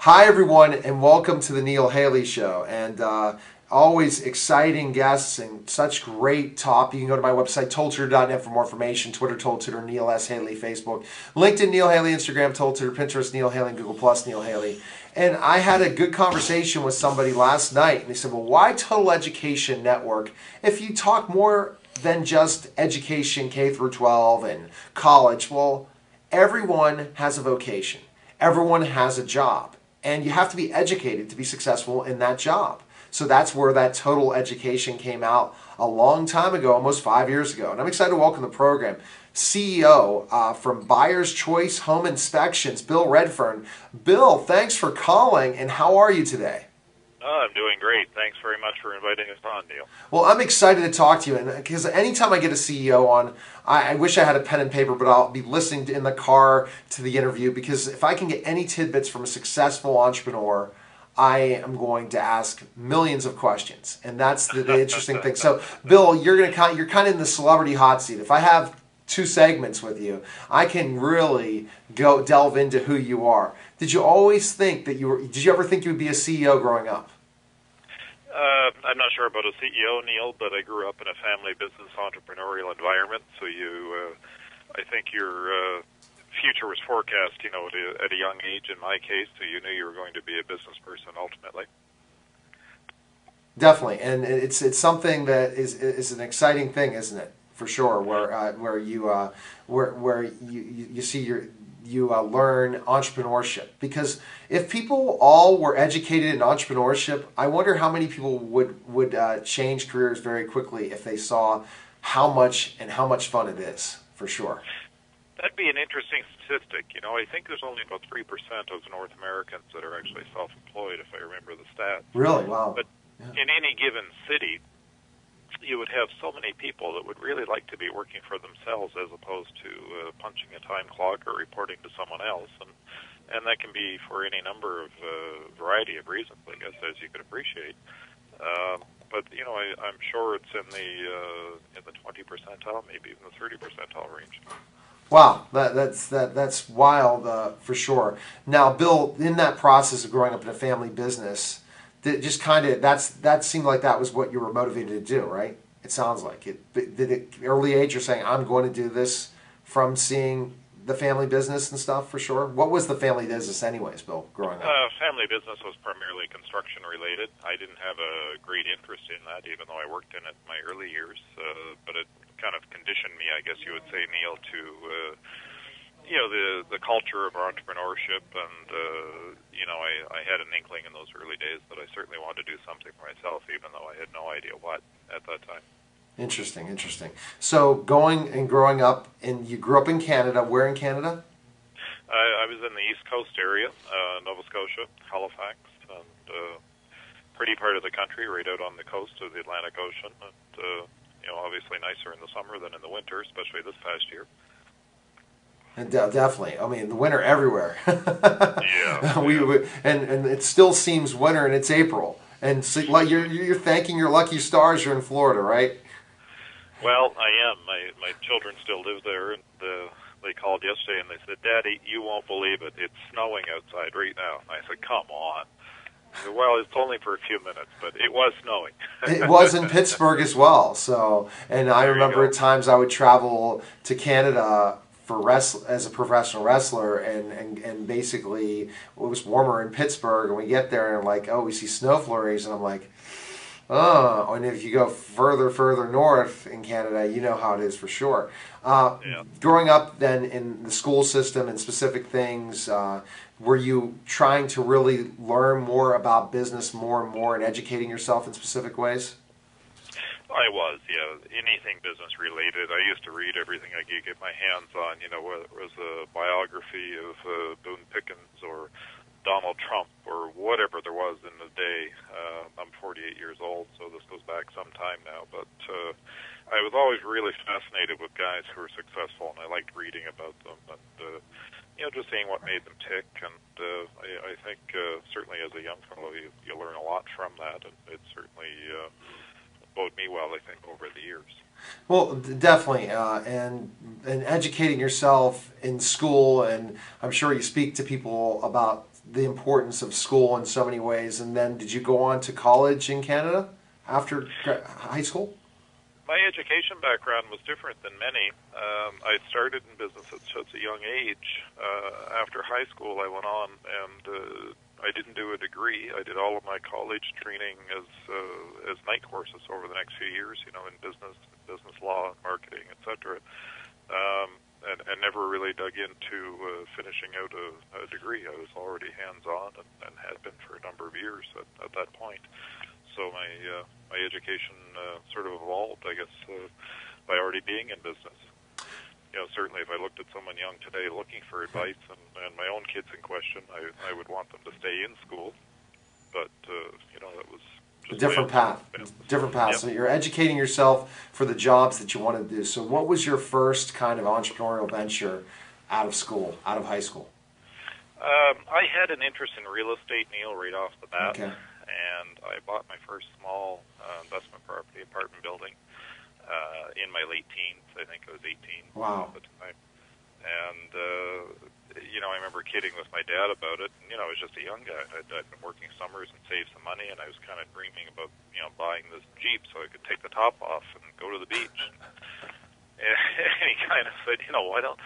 Hi, everyone, and welcome to the Neil Haley Show. And always exciting guests and such great talk. You can go to my website, toldtutor.net, for more information. Twitter, Told Tutor, Neil S. Haley, Facebook, LinkedIn, Neil Haley, Instagram, Told Tutor, Pinterest, Neil Haley, and Google Plus, Neil Haley. And I had a good conversation with somebody last night, and they said, well, why Total Education Network if you talk more than just education, K through 12 and college? Well, everyone has a vocation. Everyone has a job. And you have to be educated to be successful in that job. So that's where that Total Education came out a long time ago, almost 5 years ago. And I'm excited to welcome the program CEO from Buyer's Choice Home Inspections, Bill Redfern. Bill, thanks for calling, and how are you today? Oh, I'm doing great. Thanks very much for inviting us on, Neil. Well, I'm excited to talk to you, and because anytime I get a CEO on, I wish I had a pen and paper, but I'll be listening in the car to the interview, because if I can get any tidbits from a successful entrepreneur, I am going to ask millions of questions, and that's the interesting thing. So, Bill, you're kind of in the celebrity hot seat. If I have 2 segments with you, I can really go delve into who you are. Did you always think that you were? Did you ever think you would be a CEO growing up? I'm not sure about a CEO, Neil, but I grew up in a family business entrepreneurial environment. So I think your future was forecast, at a young age in my case. So you knew you were going to be a business person ultimately. Definitely, and it's something that is an exciting thing, isn't it? For sure, where you see you learn entrepreneurship, because if people all were educated in entrepreneurship, I wonder how many people would change careers very quickly if they saw how much fun it is. For sure. That'd be an interesting statistic. I think there's only about 3% of North Americans that are actually self-employed, if I remember the stats. Really? Wow. But yeah. In any given city, you would have so many people that would really like to be working for themselves as opposed to punching a time clock or reporting to someone else, and that can be for any number of variety of reasons, I guess, as you could appreciate. But I'm sure it's in the 20 percentile, maybe even the 30 percentile range. Wow, that's wild for sure. Now, Bill, in that process of growing up in a family business, just that seemed like that was what you were motivated to do, right? It sounds like it. Did it early age you're saying I'm going to do this from seeing the family business and stuff, for sure? What was the family business anyways, Bill, growing up? Family business was primarily construction related. I didn't have a great interest in that, even though I worked in it in my early years. But it kind of conditioned me, I guess you would say, Neil, to the culture of entrepreneurship, and I had an inkling in those early days that I certainly wanted to do something for myself, even though I had no idea what at that time. Interesting. So growing up, and you grew up in Canada. Where in Canada? I was in the East Coast area, Nova Scotia, Halifax, and pretty part of the country, right out on the coast of the Atlantic Ocean. And obviously nicer in the summer than in the winter, especially this past year. And definitely. I mean, the winter everywhere. Yeah. And it still seems winter, and it's April. And so, like you're thanking your lucky stars you're in Florida, right? Well, I am. My children still live there, and they called yesterday and they said, "Daddy, you won't believe it. It's snowing outside right now." And I said, "Come on." I said, well, it's only for a few minutes, but it was snowing. It was in Pittsburgh as well. So, and I remember at times I would travel to Canada as a professional wrestler, and basically it was warmer in Pittsburgh, and we get there and like, oh, we see snow flurries, and I'm like, oh. And if you go further north in Canada, you know how it is for sure. Yeah. Growing up then in the school system and specific things, were you trying to really learn more about business more and more and educating yourself in specific ways? I was, yeah. Anything business related. I used to read everything I could get my hands on, whether it was a biography of Boone Pickens or Donald Trump or whatever there was in the day. I'm 48 years old, so this goes back some time now, but I was always really fascinated with guys who were successful, and I liked reading about them, and just seeing what made them tick. And I think certainly as a young fellow, you learn a lot from that, and it certainly bode me well, I think, over the years. Well, definitely, and educating yourself in school, and I'm sure you speak to people about the importance of school in so many ways. And then did you go on to college in Canada after high school? My education background was different than many. I started in business at such a young age. After high school, I went on and I didn't do a degree. I did all of my college training as night courses over the next few years, you know, in business law, marketing, etc. And never really dug into finishing out a degree. I was already hands-on and had been for a number of years at that point. So my education sort of evolved, I guess, by already being in business. You know, certainly if I looked at someone young today looking for advice and my own kids in question, I would want them to stay in school. But, you know, that was just a different path. Different path. Yep. So you're educating yourself for the jobs that you want to do. So what was your first kind of entrepreneurial venture out of school, out of high school? I had an interest in real estate, Neil, right off the bat. Okay. And I bought my first small investment property, apartment building, in my late teens. I think I was 18 Wow. at the time. And, you know, I remember kidding with my dad about it. And, you know, I was just a young guy. I'd been working summers and saved some money, and I was kind of dreaming about, you know, buying this Jeep so I could take the top off and go to the beach. And he kind of said, you know, why don't,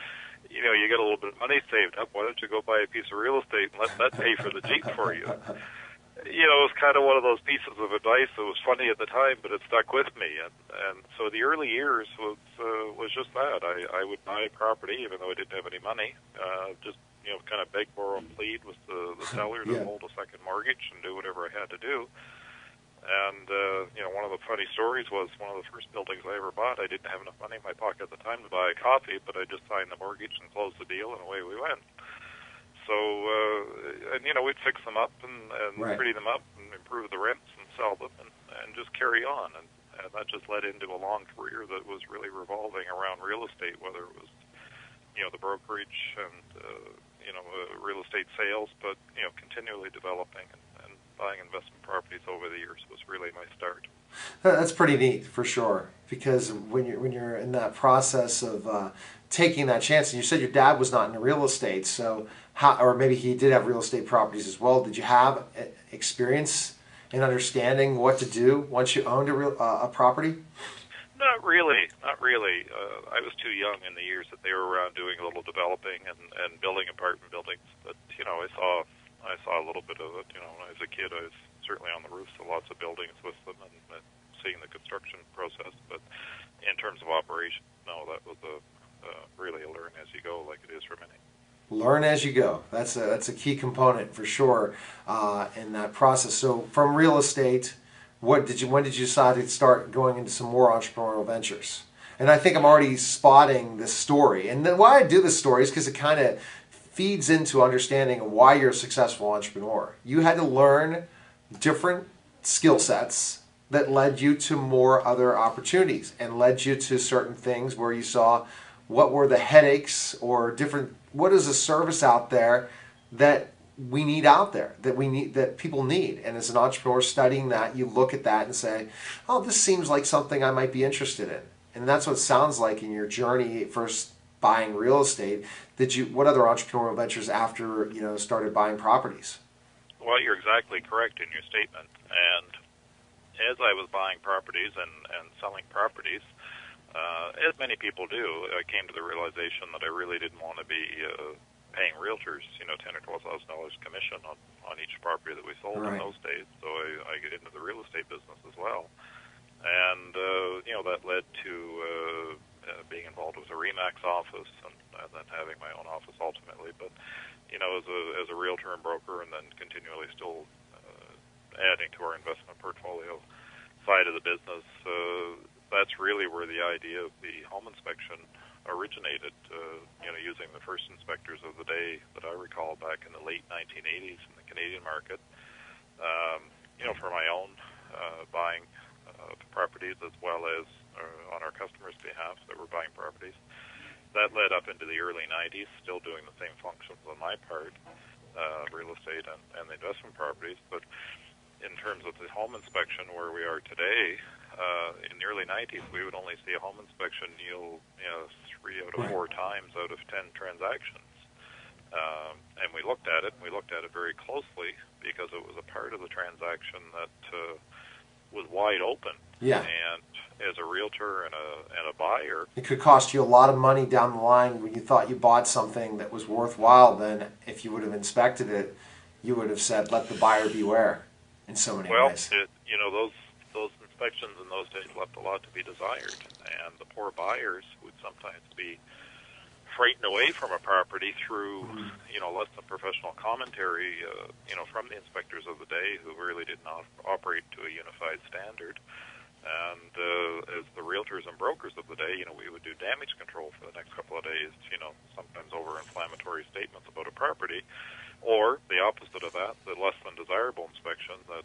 you know, you got a little bit of money saved up. Why don't you go buy a piece of real estate and let that pay for the Jeep for you? You know, it was kind of one of those pieces of advice that was funny at the time, but it stuck with me. And so the early years was just that. I would buy property, even though I didn't have any money, just, you know, kind of beg, borrow, and plead with the seller to hold a second mortgage and do whatever I had to do. And, you know, one of the funny stories was one of the first buildings I ever bought, I didn't have enough money in my pocket at the time to buy a coffee, but I just signed the mortgage and closed the deal, and away we went. So, and, you know, we'd fix them up and pretty them up and improve the rents and sell them and just carry on. And that just led into a long career that was really revolving around real estate, whether it was, you know, the brokerage and, you know, real estate sales, but, you know, continually developing and buying investment properties over the years was really my start. That's pretty neat, for sure, because when you're in that process of taking that chance, and you said your dad was not in real estate, so or maybe he did have real estate properties as well. Did you have experience in understanding what to do once you owned a property? Not really. I was too young in the years that they were around doing a little developing and building apartment buildings. But, you know, I saw a little bit of it. You know, when I was a kid, I was certainly on the roofs of lots of buildings with them and seeing the construction process. But in terms of operation, no, that was really a learn as you go, like it is for many. Learn as you go. That's a key component for sure in that process. So from real estate, when did you decide to start going into some more entrepreneurial ventures? And I think I'm already spotting this story. And then why I do this story is because it kind of feeds into understanding why you're a successful entrepreneur. You had to learn different skill sets that led you to more other opportunities and led you to certain things where you saw what were the headaches or different, what is a service out there that we need out there, that people need. And as an entrepreneur studying that, you look at that and say, oh, this seems like something I might be interested in. And that's what it sounds like in your journey, first buying real estate. What other entrepreneurial ventures after, you know, started buying properties? Well, you're exactly correct in your statement. And as I was buying properties and selling properties, as many people do, I came to the realization that I really didn't want to be paying realtors, you know, $10,000 or $12,000 commission on each property that we sold in those days. So I get into the real estate business as well. And, you know, that led to being involved with a RE/MAX office and then having my own office ultimately. But, you know, as a realtor and broker, and then continually still adding to our investment portfolio side of the business, that's really where the idea of the home inspection originated, you know, using the first inspectors of the day that I recall back in the late 1980s in the Canadian market, you know, for my own buying properties as well as on our customers' behalf that were buying properties. That led up into the early 90s, still doing the same functions on my part, real estate and the investment properties. But in terms of the home inspection where we are today, in the early 90s, we would only see a home inspection yield, you know, 3 out of 4 times out of 10 transactions. And we looked at it, and we looked at it very closely because it was a part of the transaction that was wide open. Yeah. And as a realtor and a buyer, it could cost you a lot of money down the line when you thought you bought something that was worthwhile. Then, if you would have inspected it, you would have said, "Let the buyer beware." In so many ways. Well, those inspections in those days left a lot to be desired, and the poor buyers would sometimes be frightened away from a property through, less than professional commentary, from the inspectors of the day who really did not operate to a unified standard. And as the realtors and brokers of the day, we would do damage control for the next couple of days, sometimes over inflammatory statements about a property, or the opposite of that, the less than desirable inspection that,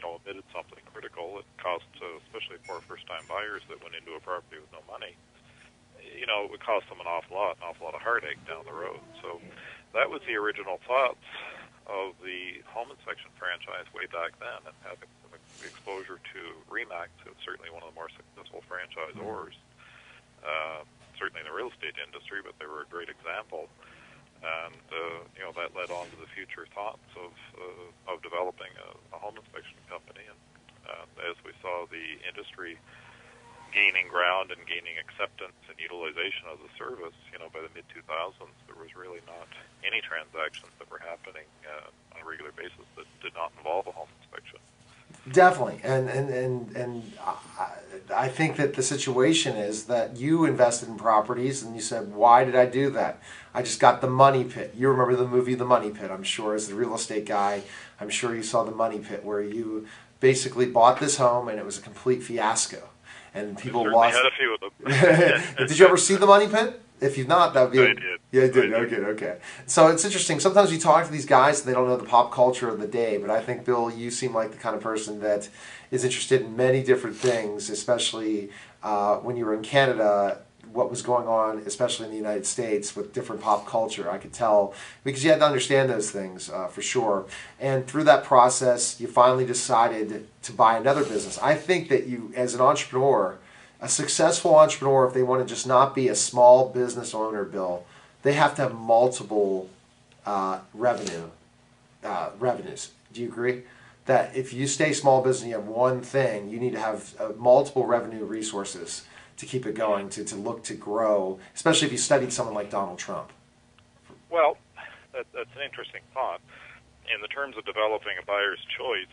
omitted something critical. It cost, especially for first-time buyers that went into a property with no money, it would cost them an awful lot of heartache down the road. So that was the original thoughts of the home inspection franchise way back then, and having the exposure to RE/MAX, who's certainly one of the more successful franchisors, certainly in the real estate industry, but they were a great example. And that led on to the future thoughts of developing a home inspection company. And as we saw the industry gaining ground and gaining acceptance and utilization of the service, by the mid-2000s, there was really not any transactions that were happening on a regular basis that did not involve a home inspection. Definitely, and I think that the situation is that you invested in properties and you said, why did I do that? I just got the money pit. You remember the movie The Money Pit, I'm sure, as the real estate guy. I'm sure you saw The Money Pit, where you basically bought this home and it was a complete fiasco. And people lost. Had a few of them. Did you ever see The Money Pit? If you've not, that would be. I did. Yeah, you did. Okay. So it's interesting. Sometimes you talk to these guys and they don't know the pop culture of the day. But I think, Bill, you seem like the kind of person that is interested in many different things, especially when you were in Canada. What was going on, especially in the United States, with different pop culture. I could tell because you had to understand those things for sure. And through that process, you finally decided to buy another business. I think that you, as an entrepreneur, a successful entrepreneur, if they want to just not be a small business owner, Bill, they have to have multiple revenues. Do you agree? That if you stay small business and you have one thing, you need to have multiple revenue resources to keep it going, to look to grow, especially if you studied someone like Donald Trump. Well, that's an interesting thought. In the terms of developing a buyer's choice,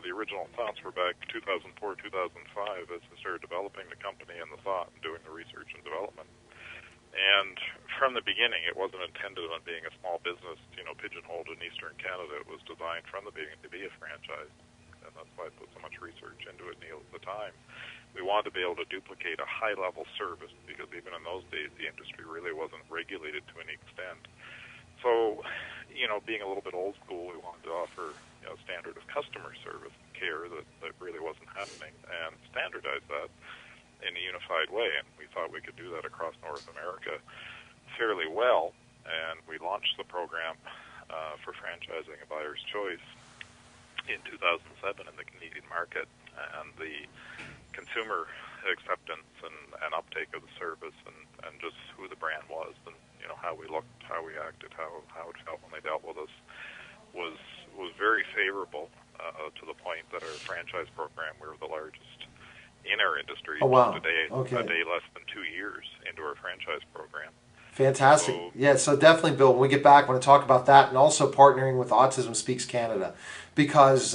the original thoughts were back 2004, 2005 as we started developing the company and the thought and doing the research and development. And from the beginning, it wasn't intended on being a small business, pigeonholed in Eastern Canada. It was designed from the beginning to be a franchise. And that's why I put so much research into it, Neil, at the time. We wanted to be able to duplicate a high-level service because even in those days, the industry really wasn't regulated to any extent. So, being a little bit old school, we wanted to offer a standard of customer service care that really wasn't happening and standardize that in a unified way. And we thought we could do that across North America fairly well. And we launched the program for franchising a buyer's choice in 2007 in the Canadian market. And the consumer acceptance and uptake of the service and just who the brand was and how we looked, how we acted, how it felt when they dealt with us was very favorable to the point that our franchise program, we were the largest in our industry. Oh, wow. A day Okay. less than 2 years into our franchise program. Fantastic. So definitely, Bill, when we get back, I want to talk about that and also partnering with Autism Speaks Canada because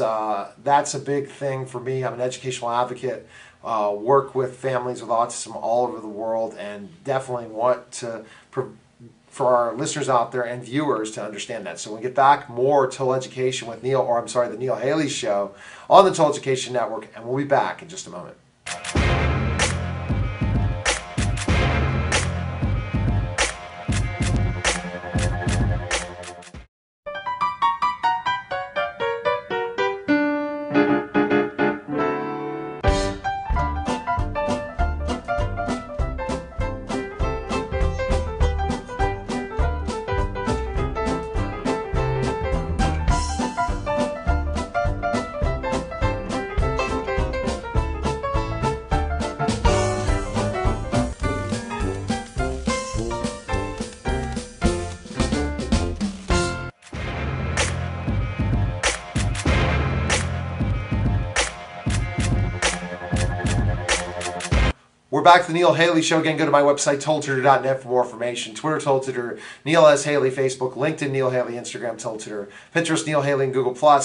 that's a big thing for me. I'm an educational advocate, work with families with autism all over the world, and definitely want to, for our listeners out there and viewers to understand that. So when we get back, more Total Education with the Neil Haley Show on the Total Education Network, and we'll be back in just a moment. We're back to the Neil Haley Show. Again, go to my website, toldtutor.net for more information. Twitter, Told Tutor, Neil S. Haley, Facebook, LinkedIn, Neil Haley, Instagram, Told Tutor, Pinterest, Neil Haley, and Google+.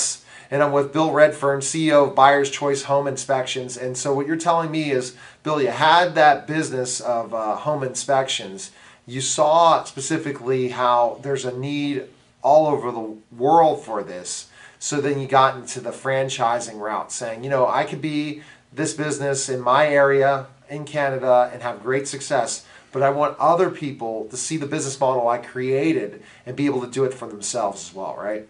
And I'm with Bill Redfern, CEO of Buyer's Choice Home Inspections. And so what you're telling me is, Bill, you had that business of home inspections. You saw specifically how there's a need all over the world for this. So then you got into the franchising route, saying, I could be this business in my area in Canada and have great success, but I want other people to see the business model I created and be able to do it for themselves as well, right?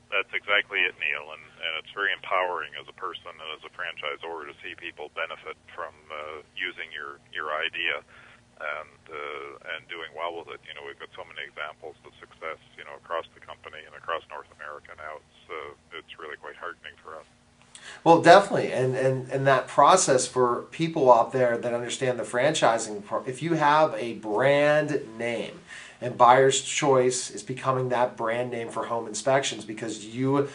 That's exactly it, Neil, and it's very empowering as a person and as a franchisor to see people benefit from using your idea and doing well with it. We've got so many examples of success, across the company and across North America now. It's really quite heartening for us. Well, definitely, and that process for people out there that understand the franchising, if you have a brand name, and Buyer's Choice is becoming that brand name for home inspections because you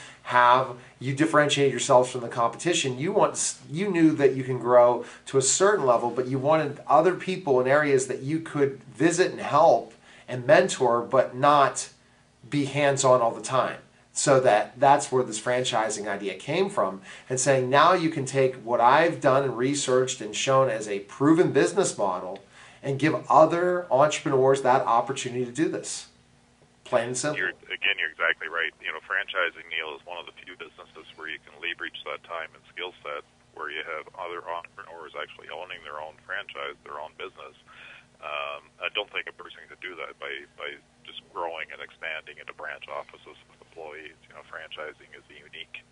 differentiate yourselves from the competition. You knew that you can grow to a certain level, but you wanted other people in areas that you could visit and help and mentor, but not be hands-on all the time. So that's where this franchising idea came from, and saying now you can take what I've done and researched and shown as a proven business model and give other entrepreneurs that opportunity to do this. Plain and simple. You're exactly right. Franchising, Neil, is one of the few businesses where you can leverage that time and skill set where you have other entrepreneurs actually owning their own franchise, their own business. I don't think a person could do that by just growing and expanding into branch offices with employees. Franchising is a unique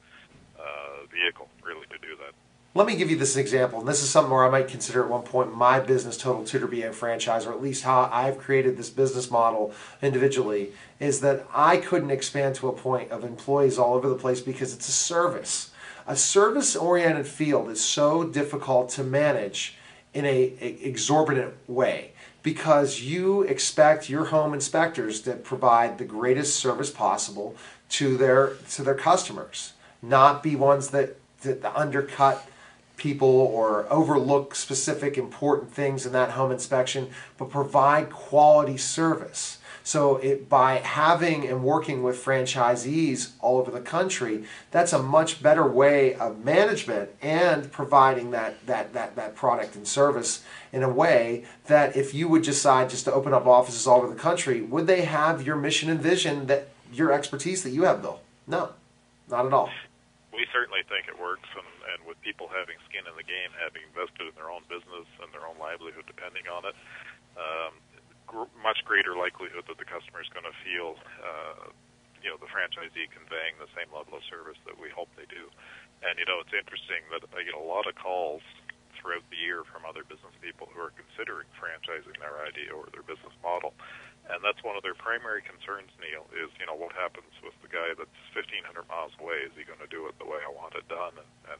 vehicle, really, to do that. Let me give you this example, and this is something where I might consider at one point my business, Total Tutor, be a franchise, or at least how I've created this business model individually, is that I couldn't expand to a point of employees all over the place because it's a service. A service-oriented field is so difficult to manage in an exorbitant way because you expect your home inspectors to provide the greatest service possible to their customers, not be ones that undercut people or overlook specific important things in that home inspection, but provide quality service. So by having and working with franchisees all over the country, that's a much better way of management and providing that product and service in a way that if you would decide just to open up offices all over the country, would they have your mission and vision, that your expertise that you have, Bill? No, not at all. We certainly think it works, and with people having skin in the game, having invested in their own business and their own livelihood depending on it, much greater likelihood that the customer is going to feel, the franchisee conveying the same level of service that we hope they do. And, it's interesting that I get a lot of calls throughout the year from other business people who are considering franchising their idea or their business model. And that's one of their primary concerns, Neil, is, what happens with the guy that's 1,500 miles away? Is he going to do it the way I want it done? And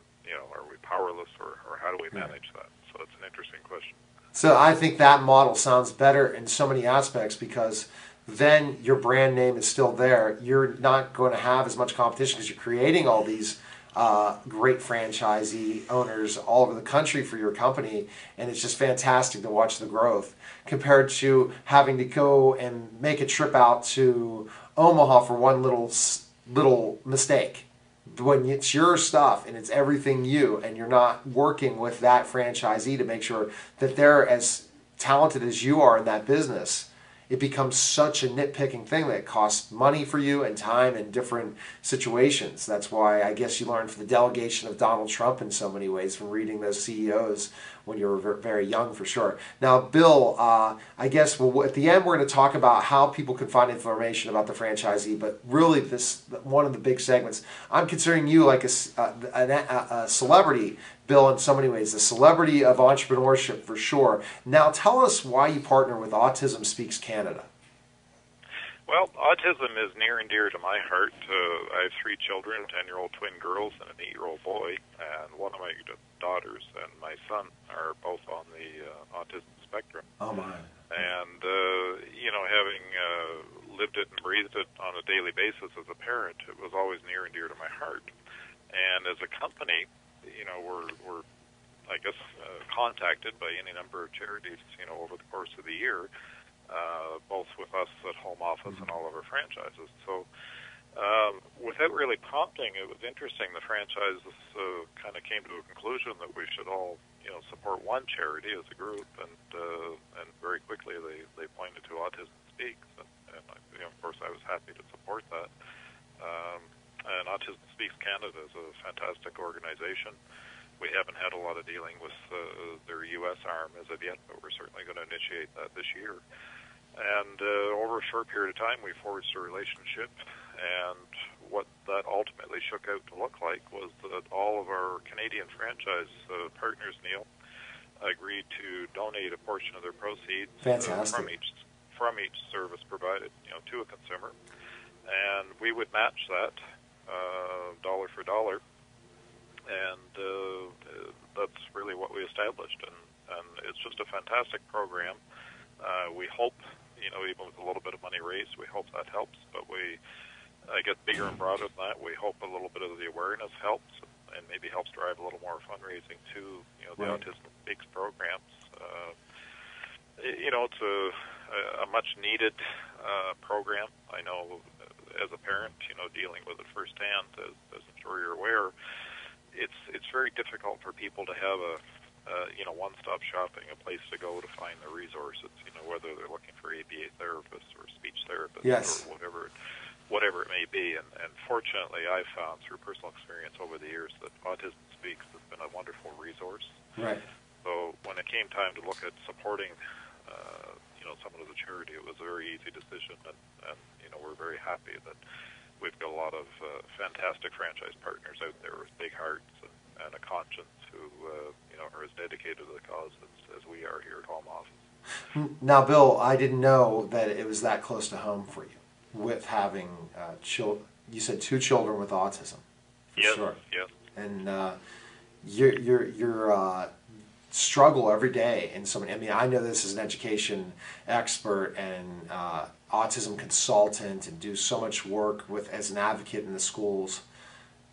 are we powerless, or how do we manage that? So it's an interesting question. So I think that model sounds better in so many aspects because then your brand name is still there. You're not going to have as much competition because you're creating all these great franchisee owners all over the country for your company, and it's just fantastic to watch the growth compared to having to go and make a trip out to Omaha for one little mistake. When it's your stuff and it's everything you, and you're not working with that franchisee to make sure that they're as talented as you are in that business, it becomes such a nitpicking thing that costs money for you and time in different situations. That's why I guess you learned from the delegation of Donald Trump in so many ways from reading those CEOs when you were very young, for sure. Now, Bill, I guess at the end we're going to talk about how people can find information about the franchisee, but really one of the big segments, I'm considering you like a celebrity, Bill, in so many ways, a celebrity of entrepreneurship for sure. Now tell us why you partner with Autism Speaks Canada. Well, autism is near and dear to my heart. I have 3 children, 10-year-old twin girls and an 8-year-old boy, and one of my daughters and my son are both on the autism spectrum. Oh, my. And, having lived it and breathed it on a daily basis as a parent, it was always near and dear to my heart. And as a company, we're I guess, contacted by any number of charities, over the course of the year, both with us at home office and all of our franchises. So without really prompting, it was interesting. The franchises kind of came to a conclusion that we should all, support one charity as a group, and very quickly they pointed to Autism Speaks, and of course I was happy to support that. And Autism Speaks Canada is a fantastic organization. We haven't had a lot of dealing with their U.S. arm as of yet, but we're certainly going to initiate that this year. And over a short period of time, we forged a relationship, and what that ultimately shook out to look like was that all of our Canadian franchise partners, Neil, agreed to donate a portion of their proceeds from each service provided, to a consumer, and we would match that dollar for dollar. And that's really what we established, and it's just a fantastic program. We hope, even with a little bit of money raised, we hope that helps, but we get bigger and broader than that. We hope a little bit of the awareness helps, and maybe helps drive a little more fundraising to, the Right. Autism Speaks programs. It's a much-needed program. I know as a parent, dealing with it firsthand, as I'm sure you're aware, it's very difficult for people to have a one-stop shopping, a place to go to find the resources, whether they're looking for ABA therapists or speech therapists, Yes. or whatever it may be. And fortunately, I've found through personal experience over the years that Autism Speaks has been a wonderful resource. Right. So when it came time to look at supporting, someone as a charity, it was a very easy decision, and we're very happy that we've got a lot of fantastic franchise partners out there with big hearts and a conscience who, are as dedicated to the cause as we are here at home office. Now, Bill, I didn't know that it was that close to home for you, with having you said 2 children with autism. For Yes, sure. yes. And your struggle every day, and I know this as an education expert and autism consultant, and do so much work as an advocate in the schools.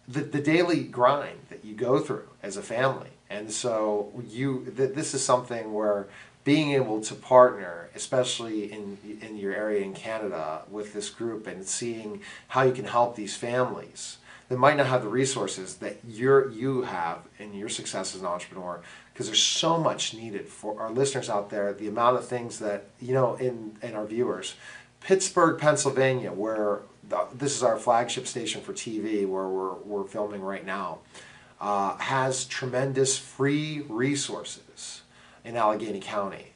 The daily grind that you go through as a family, and so this is something where being able to partner, especially in your area in Canada, with this group, and seeing how you can help these families that might not have the resources that you have in your success as an entrepreneur, because there's so much needed for our listeners out there. The amount of things that, in our viewers, Pittsburgh, Pennsylvania, where this is our flagship station for TV, where we're filming right now, has tremendous free resources in Allegheny County.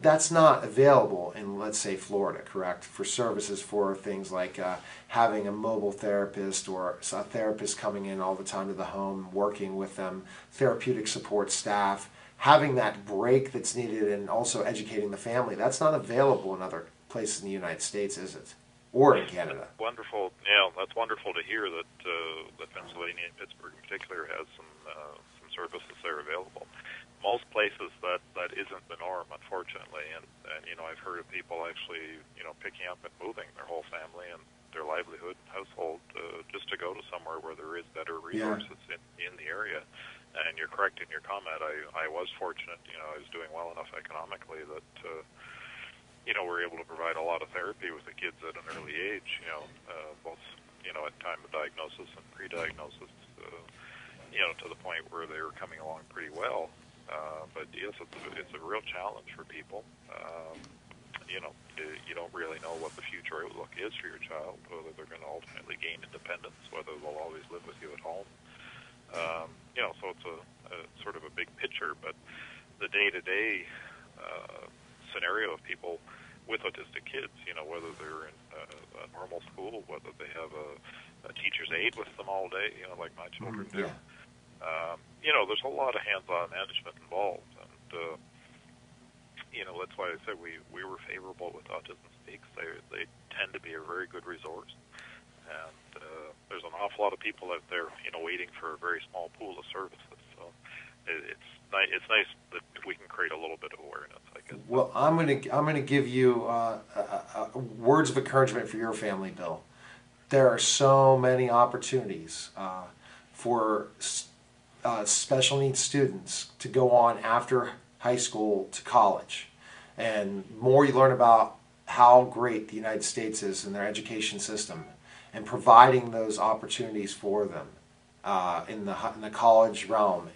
That's not available in, let's say, Florida, correct? For services for things like having a mobile therapist, or a therapist coming in all the time to the home, working with them, therapeutic support staff, having that break that's needed, and also educating the family. That's not available in other places in the United States, is it? Or in Canada? Wonderful. Yeah, that's wonderful to hear that Pennsylvania and Pittsburgh in particular has some services that are available. Most places that isn't the norm, unfortunately, and I've heard of people actually picking up and moving their whole family and their livelihood and household just to go to somewhere where there is better resources in the area. And you're correct in your comment. I was fortunate. I was doing well enough economically that we're able to provide a lot of therapy with the kids at an early age. Both at time of diagnosis and pre-diagnosis. To the point where they were coming along pretty well. But yes, it's a real challenge for people. You don't really know what the future outlook is for your child, whether they're going to ultimately gain independence, whether they'll always live with you at home. So it's a sort of a big picture, but the day-to-day scenario of people with autistic kids, whether they're in a normal school, whether they have a teacher's aide with them all day, like my children do. There's a lot of hands-on management involved, and that's why I said we were favorable with Autism Speaks. They tend to be a very good resource, and there's an awful lot of people out there, waiting for a very small pool of services. So it's nice that we can create a little bit of awareness, I guess. Well, I'm gonna give you words of encouragement for your family, Bill. There are so many opportunities for special needs students to go on after high school to college. And more you learn about how great the United States is in their education system and providing those opportunities for them in the college realm,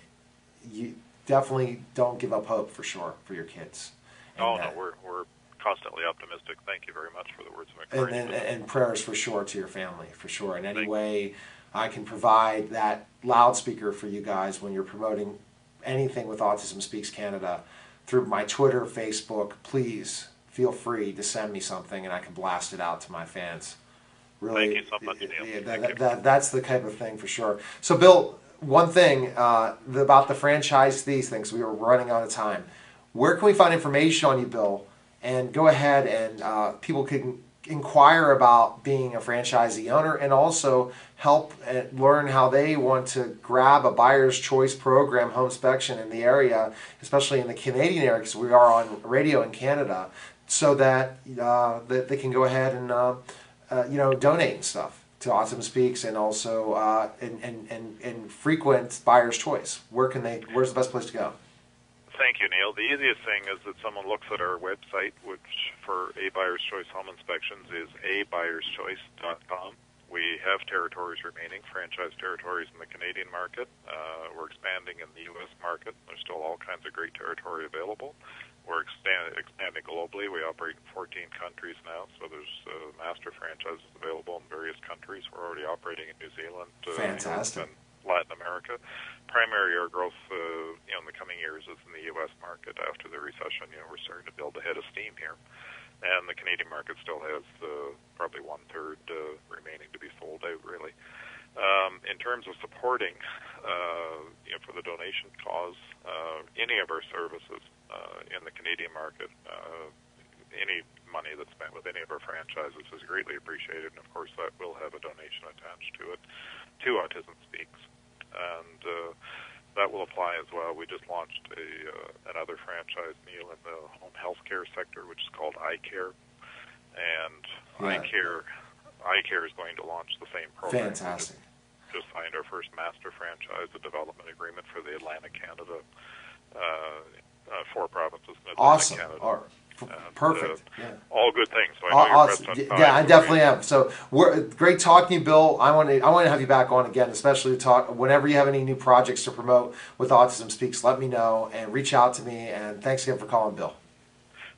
you definitely don't give up hope for sure for your kids. Oh, no, we're constantly optimistic. Thank you very much for the words of encouragement. And prayers for sure to your family, for sure. In any way I can provide that loudspeaker for you guys when you're promoting anything with Autism Speaks Canada through my Twitter, Facebook, please feel free to send me something and I can blast it out to my fans. Really, thank you so much, Neil. That's the type of thing for sure. So, Bill, one thing about the franchise these things, we were running out of time. Where can we find information on you, Bill? And go ahead and people can inquire about being a franchisee owner and also help learn how they want to grab a buyer's choice program, home inspection in the area, especially in the Canadian area, because we are on radio in Canada, so that that they can go ahead and donate and stuff to Autism Speaks and also and frequent buyer's choice. Where's the best place to go? Thank you, Neil. The easiest thing is that someone looks at our website, which for A Buyer's Choice Home Inspections is abuyerschoice.com. We have territories remaining, franchise territories in the Canadian market. We're expanding in the U.S. market. There's still all kinds of great territory available. We're expanding globally. We operate in 14 countries now, so there's master franchises available in various countries. We're already operating in New Zealand, Fantastic. And Latin America. Primary our growth in the coming years is in the U.S. market. After the recession, we're starting to build a head of steam here. And the Canadian market still has probably one-third remaining to be sold out, really. In terms of supporting, for the donation cause, any of our services in the Canadian market, any money that's spent with any of our franchises is greatly appreciated, and of course that will have a donation attached to it, to Autism Speaks. And that will apply as well. We just launched another franchise, Neil, in the home health care sector, which is called iCare. And iCare is going to launch the same program. Fantastic. We just signed our first master franchise, a development agreement for the Atlantic Canada, 4 provinces in Atlantic awesome. Canada. Perfect. All good things. So I know you're awesome. pressed on time. Yeah, I definitely am. So great talking to you, Bill. I want to have you back on again, especially to talk whenever you have any new projects to promote with Autism Speaks. Let me know and reach out to me. And thanks again for calling, Bill.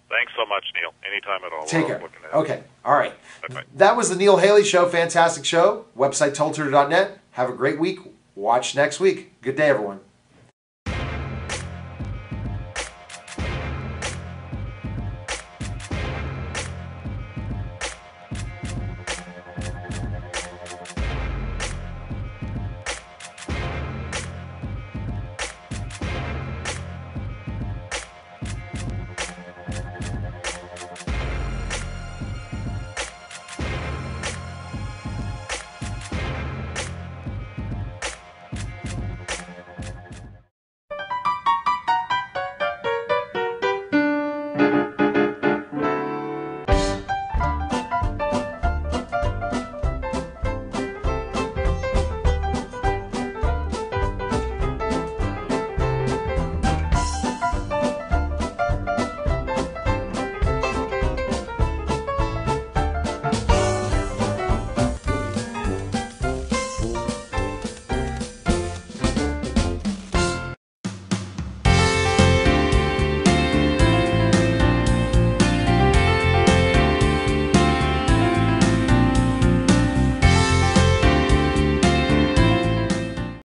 Thanks so much, Neil. Anytime at all. Take care. Okay. All right. Bye-bye. That was the Neil Haley Show. Fantastic show. Website toldtutor.net. Have a great week. Watch next week. Good day, everyone.